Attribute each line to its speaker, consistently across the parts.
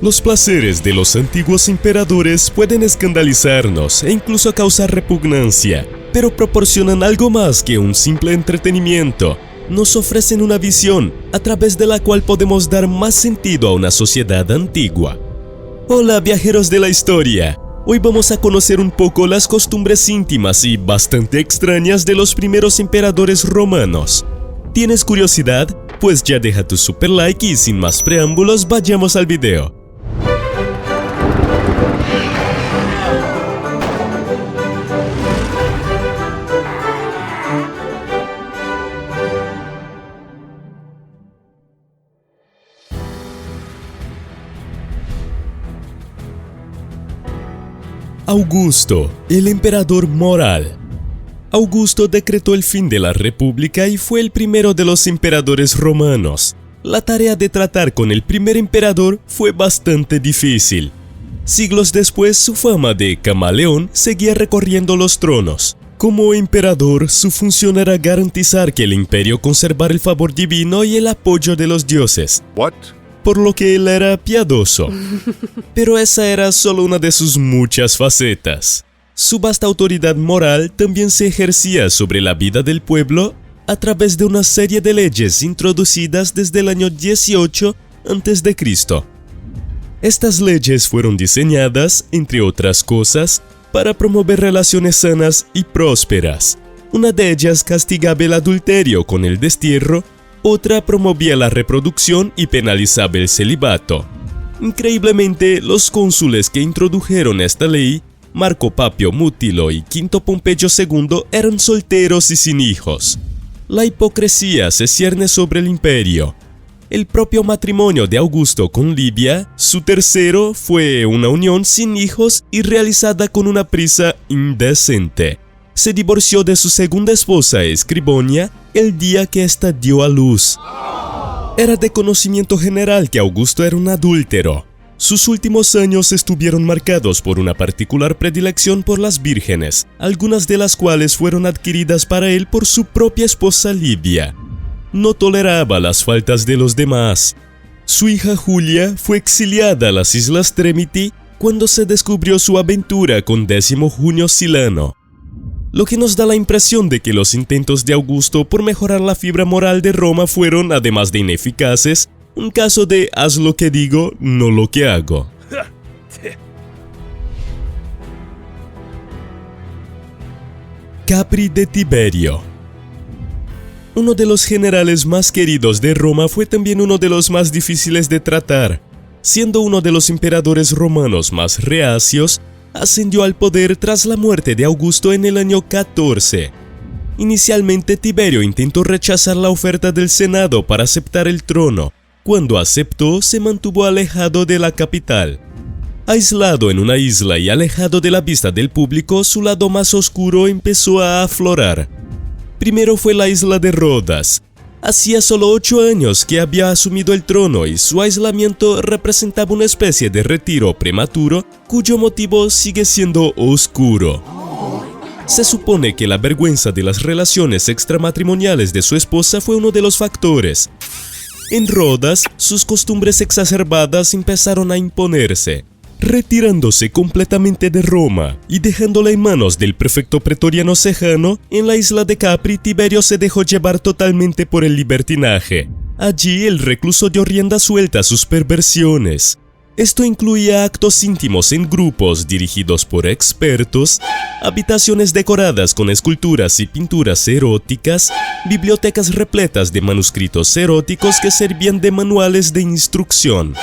Speaker 1: Los placeres de los antiguos emperadores pueden escandalizarnos e incluso causar repugnancia, pero proporcionan algo más que un simple entretenimiento. Nos ofrecen una visión a través de la cual podemos dar más sentido a una sociedad antigua. Hola viajeros de la historia, hoy vamos a conocer un poco las costumbres íntimas y bastante extrañas de los primeros emperadores romanos. ¿Tienes curiosidad? Pues ya deja tu super like y sin más preámbulos vayamos al video. Augusto, el emperador moral. Augusto decretó el fin de la república y fue el primero de los emperadores romanos. La tarea de tratar con el primer emperador fue bastante difícil. Siglos después, su fama de camaleón seguía recorriendo los tronos. Como emperador, su función era garantizar que el imperio conservara el favor divino y el apoyo de los dioses. Por lo que él era piadoso. Pero esa era solo una de sus muchas facetas. Su vasta autoridad moral también se ejercía sobre la vida del pueblo a través de una serie de leyes introducidas desde el año 18 a.C. Estas leyes fueron diseñadas, entre otras cosas, para promover relaciones sanas y prósperas. Una de ellas castigaba el adulterio con el destierro, otra promovía la reproducción y penalizaba el celibato. Increíblemente, los cónsules que introdujeron esta ley, Marco Papio Mutilo y Quinto Pompeyo II, eran solteros y sin hijos. La hipocresía se cierne sobre el imperio. El propio matrimonio de Augusto con Livia, su tercero, fue una unión sin hijos y realizada con una prisa indecente. Se divorció de su segunda esposa, Escribonia, el día que ésta dio a luz. Era de conocimiento general que Augusto era un adúltero. Sus últimos años estuvieron marcados por una particular predilección por las vírgenes, algunas de las cuales fueron adquiridas para él por su propia esposa Livia. No toleraba las faltas de los demás. Su hija Julia fue exiliada a las Islas Tremiti cuando se descubrió su aventura con Décimo Junio Silano. Lo que nos da la impresión de que los intentos de Augusto por mejorar la fibra moral de Roma fueron, además de ineficaces, un caso de haz lo que digo, no lo que hago. Capri de Tiberio. Uno de los generales más queridos de Roma fue también uno de los más difíciles de tratar. Siendo uno de los emperadores romanos más reacios, ascendió al poder tras la muerte de Augusto en el año 14. Inicialmente Tiberio intentó rechazar la oferta del Senado para aceptar el trono. Cuando aceptó, se mantuvo alejado de la capital. Aislado en una isla y alejado de la vista del público, su lado más oscuro empezó a aflorar. Primero fue la isla de Rodas. Hacía solo 8 años que había asumido el trono y su aislamiento representaba una especie de retiro prematuro cuyo motivo sigue siendo oscuro. Se supone que la vergüenza de las relaciones extramatrimoniales de su esposa fue uno de los factores. En Rodas, sus costumbres exacerbadas empezaron a imponerse. Retirándose completamente de Roma y dejándola en manos del prefecto pretoriano Sejano, en la isla de Capri, Tiberio se dejó llevar totalmente por el libertinaje. Allí el recluso dio rienda suelta a sus perversiones. Esto incluía actos íntimos en grupos dirigidos por expertos, habitaciones decoradas con esculturas y pinturas eróticas, bibliotecas repletas de manuscritos eróticos que servían de manuales de instrucción.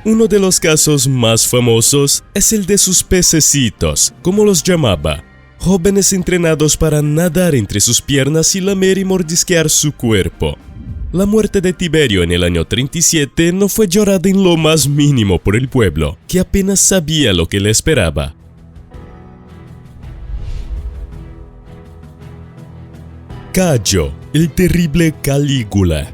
Speaker 1: Uno de los casos más famosos es el de sus pececitos, como los llamaba, jóvenes entrenados para nadar entre sus piernas y lamer y mordisquear su cuerpo. La muerte de Tiberio en el año 37 no fue llorada en lo más mínimo por el pueblo, que apenas sabía lo que le esperaba. Cayo, el terrible Calígula.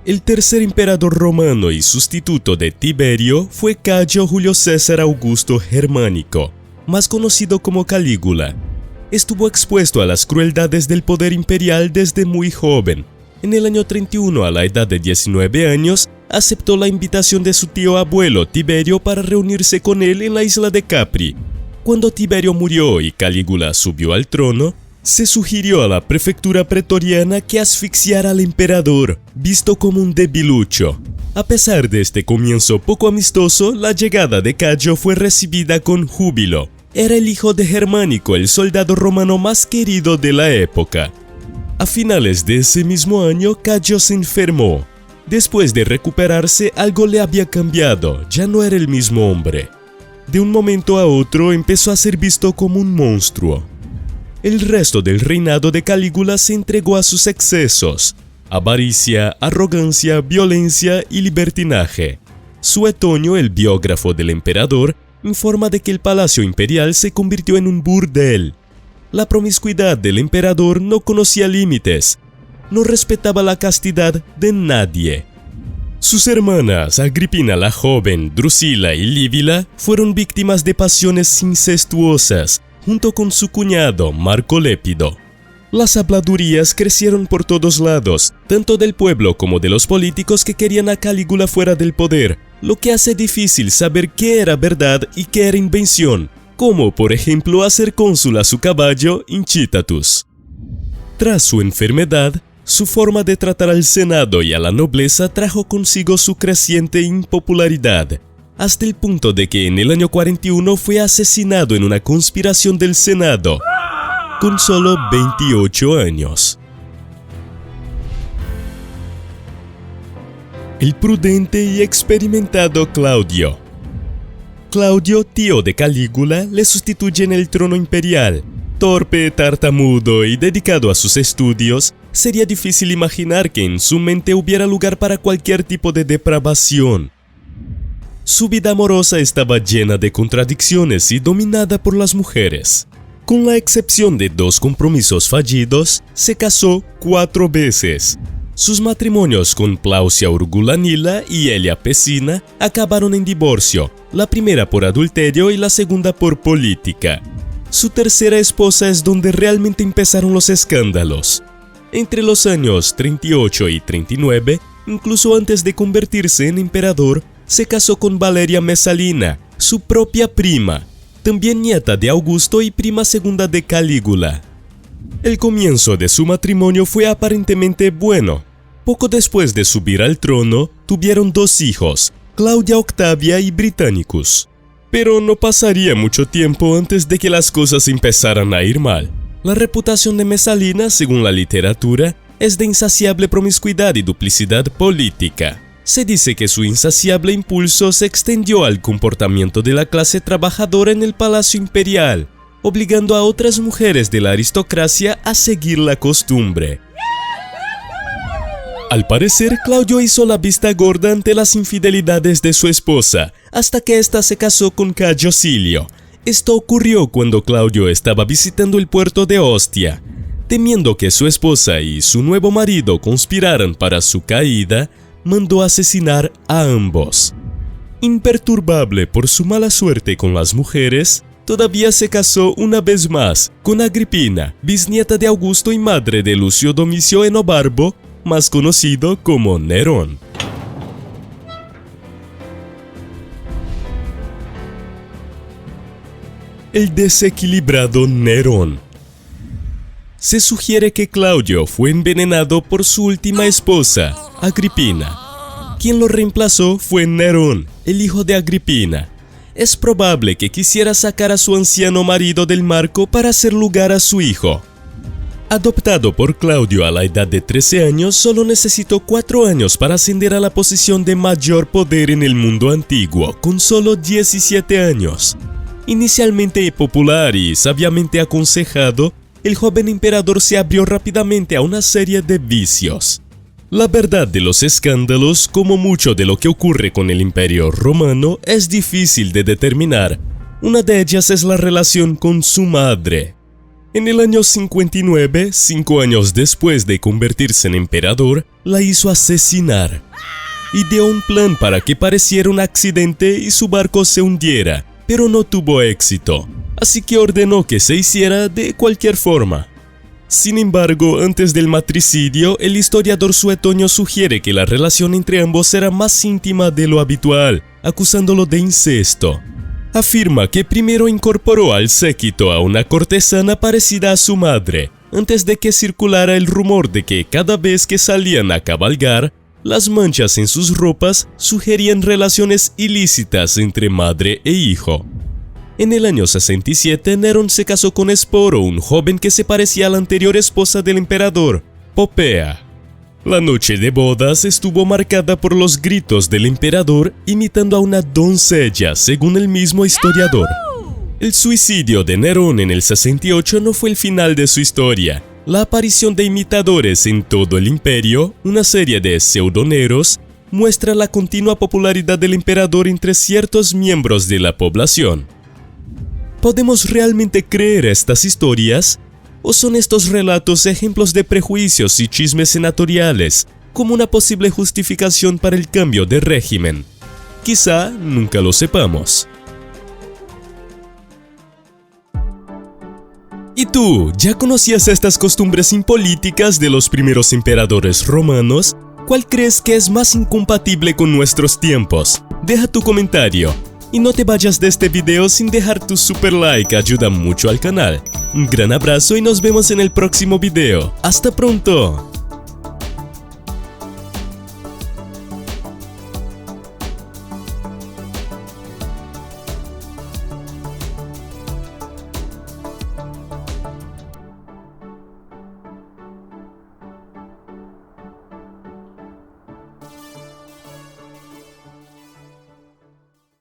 Speaker 1: El tercer emperador romano y sustituto de Tiberio fue Cayo Julio César Augusto Germánico, más conocido como Calígula. Estuvo expuesto a las crueldades del poder imperial desde muy joven. En el año 31, a la edad de 19 años, aceptó la invitación de su tío abuelo Tiberio para reunirse con él en la isla de Capri. Cuando Tiberio murió y Calígula subió al trono, se sugirió a la prefectura pretoriana que asfixiara al emperador, visto como un debilucho. A pesar de este comienzo poco amistoso, la llegada de Cayo fue recibida con júbilo. Era el hijo de Germánico, el soldado romano más querido de la época. A finales de ese mismo año, Cayo se enfermó. Después de recuperarse, algo le había cambiado, ya no era el mismo hombre. De un momento a otro empezó a ser visto como un monstruo. El resto del reinado de Calígula se entregó a sus excesos: avaricia, arrogancia, violencia y libertinaje. Suetonio, el biógrafo del emperador, informa de que el palacio imperial se convirtió en un burdel. La promiscuidad del emperador no conocía límites. No respetaba la castidad de nadie. Sus hermanas, Agripina la joven, Drusila y Lívila, fueron víctimas de pasiones incestuosas, junto con su cuñado, Marco Lépido. Las habladurías crecieron por todos lados, tanto del pueblo como de los políticos que querían a Calígula fuera del poder, lo que hace difícil saber qué era verdad y qué era invención, como por ejemplo hacer cónsul a su caballo Incitatus. Tras su enfermedad, su forma de tratar al Senado y a la nobleza trajo consigo su creciente impopularidad, hasta el punto de que en el año 41 fue asesinado en una conspiración del Senado, con solo 28 años. El prudente y experimentado Claudio. Claudio, tío de Calígula, le sustituye en el trono imperial. Torpe, tartamudo y dedicado a sus estudios, sería difícil imaginar que en su mente hubiera lugar para cualquier tipo de depravación. Su vida amorosa estaba llena de contradicciones y dominada por las mujeres. Con la excepción de 2 compromisos fallidos, se casó 4 veces. Sus matrimonios con Plausia Urgulanilla y Elia Pesina acabaron en divorcio, la primera por adulterio y la segunda por política. Su tercera esposa es donde realmente empezaron los escándalos. Entre los años 38 y 39, incluso antes de convertirse en emperador, se casó con Valeria Mesalina, su propia prima, también nieta de Augusto y prima segunda de Calígula. El comienzo de su matrimonio fue aparentemente bueno. Poco después de subir al trono, tuvieron 2 hijos, Claudia Octavia y Britannicus. Pero no pasaría mucho tiempo antes de que las cosas empezaran a ir mal. La reputación de Mesalina, según la literatura, es de insaciable promiscuidad y duplicidad política. Se dice que su insaciable impulso se extendió al comportamiento de la clase trabajadora en el palacio imperial, obligando a otras mujeres de la aristocracia a seguir la costumbre. Al parecer, Claudio hizo la vista gorda ante las infidelidades de su esposa, hasta que ésta se casó con Cayo Silio. Esto ocurrió cuando Claudio estaba visitando el puerto de Ostia. Temiendo que su esposa y su nuevo marido conspiraran para su caída, mandó asesinar a ambos. Imperturbable por su mala suerte con las mujeres, todavía se casó una vez más con Agripina, bisnieta de Augusto y madre de Lucio Domicio Enobarbo, más conocido como Nerón. El desequilibrado Nerón. Se sugiere que Claudio fue envenenado por su última esposa, Agripina. Quien lo reemplazó fue Nerón, el hijo de Agripina. Es probable que quisiera sacar a su anciano marido del marco para hacer lugar a su hijo. Adoptado por Claudio a la edad de 13 años, solo necesitó 4 años para ascender a la posición de mayor poder en el mundo antiguo, con solo 17 años. Inicialmente popular y sabiamente aconsejado, el joven emperador se abrió rápidamente a una serie de vicios. La verdad de los escándalos, como mucho de lo que ocurre con el Imperio Romano, es difícil de determinar. Una de ellas es la relación con su madre. En el año 59, 5 años después de convertirse en emperador, la hizo asesinar. Ideó un plan para que pareciera un accidente y su barco se hundiera, pero no tuvo éxito, así que ordenó que se hiciera de cualquier forma. Sin embargo, antes del matricidio, el historiador Suetonio sugiere que la relación entre ambos era más íntima de lo habitual, acusándolo de incesto. Afirma que primero incorporó al séquito a una cortesana parecida a su madre, antes de que circulara el rumor de que cada vez que salían a cabalgar, las manchas en sus ropas sugerían relaciones ilícitas entre madre e hijo. En el año 67, Nerón se casó con Esporo, un joven que se parecía a la anterior esposa del emperador, Popea. La noche de bodas estuvo marcada por los gritos del emperador imitando a una doncella, según el mismo historiador. El suicidio de Nerón en el 68 no fue el final de su historia. La aparición de imitadores en todo el imperio, una serie de pseudoneros, muestra la continua popularidad del emperador entre ciertos miembros de la población. ¿Podemos realmente creer estas historias? ¿O son estos relatos ejemplos de prejuicios y chismes senatoriales, como una posible justificación para el cambio de régimen? Quizá nunca lo sepamos. ¿Y tú, ya conocías estas costumbres impolíticas de los primeros emperadores romanos? ¿Cuál crees que es más incompatible con nuestros tiempos? Deja tu comentario. Y no te vayas de este video sin dejar tu super like, ayuda mucho al canal. Un gran abrazo y nos vemos en el próximo video. ¡Hasta pronto!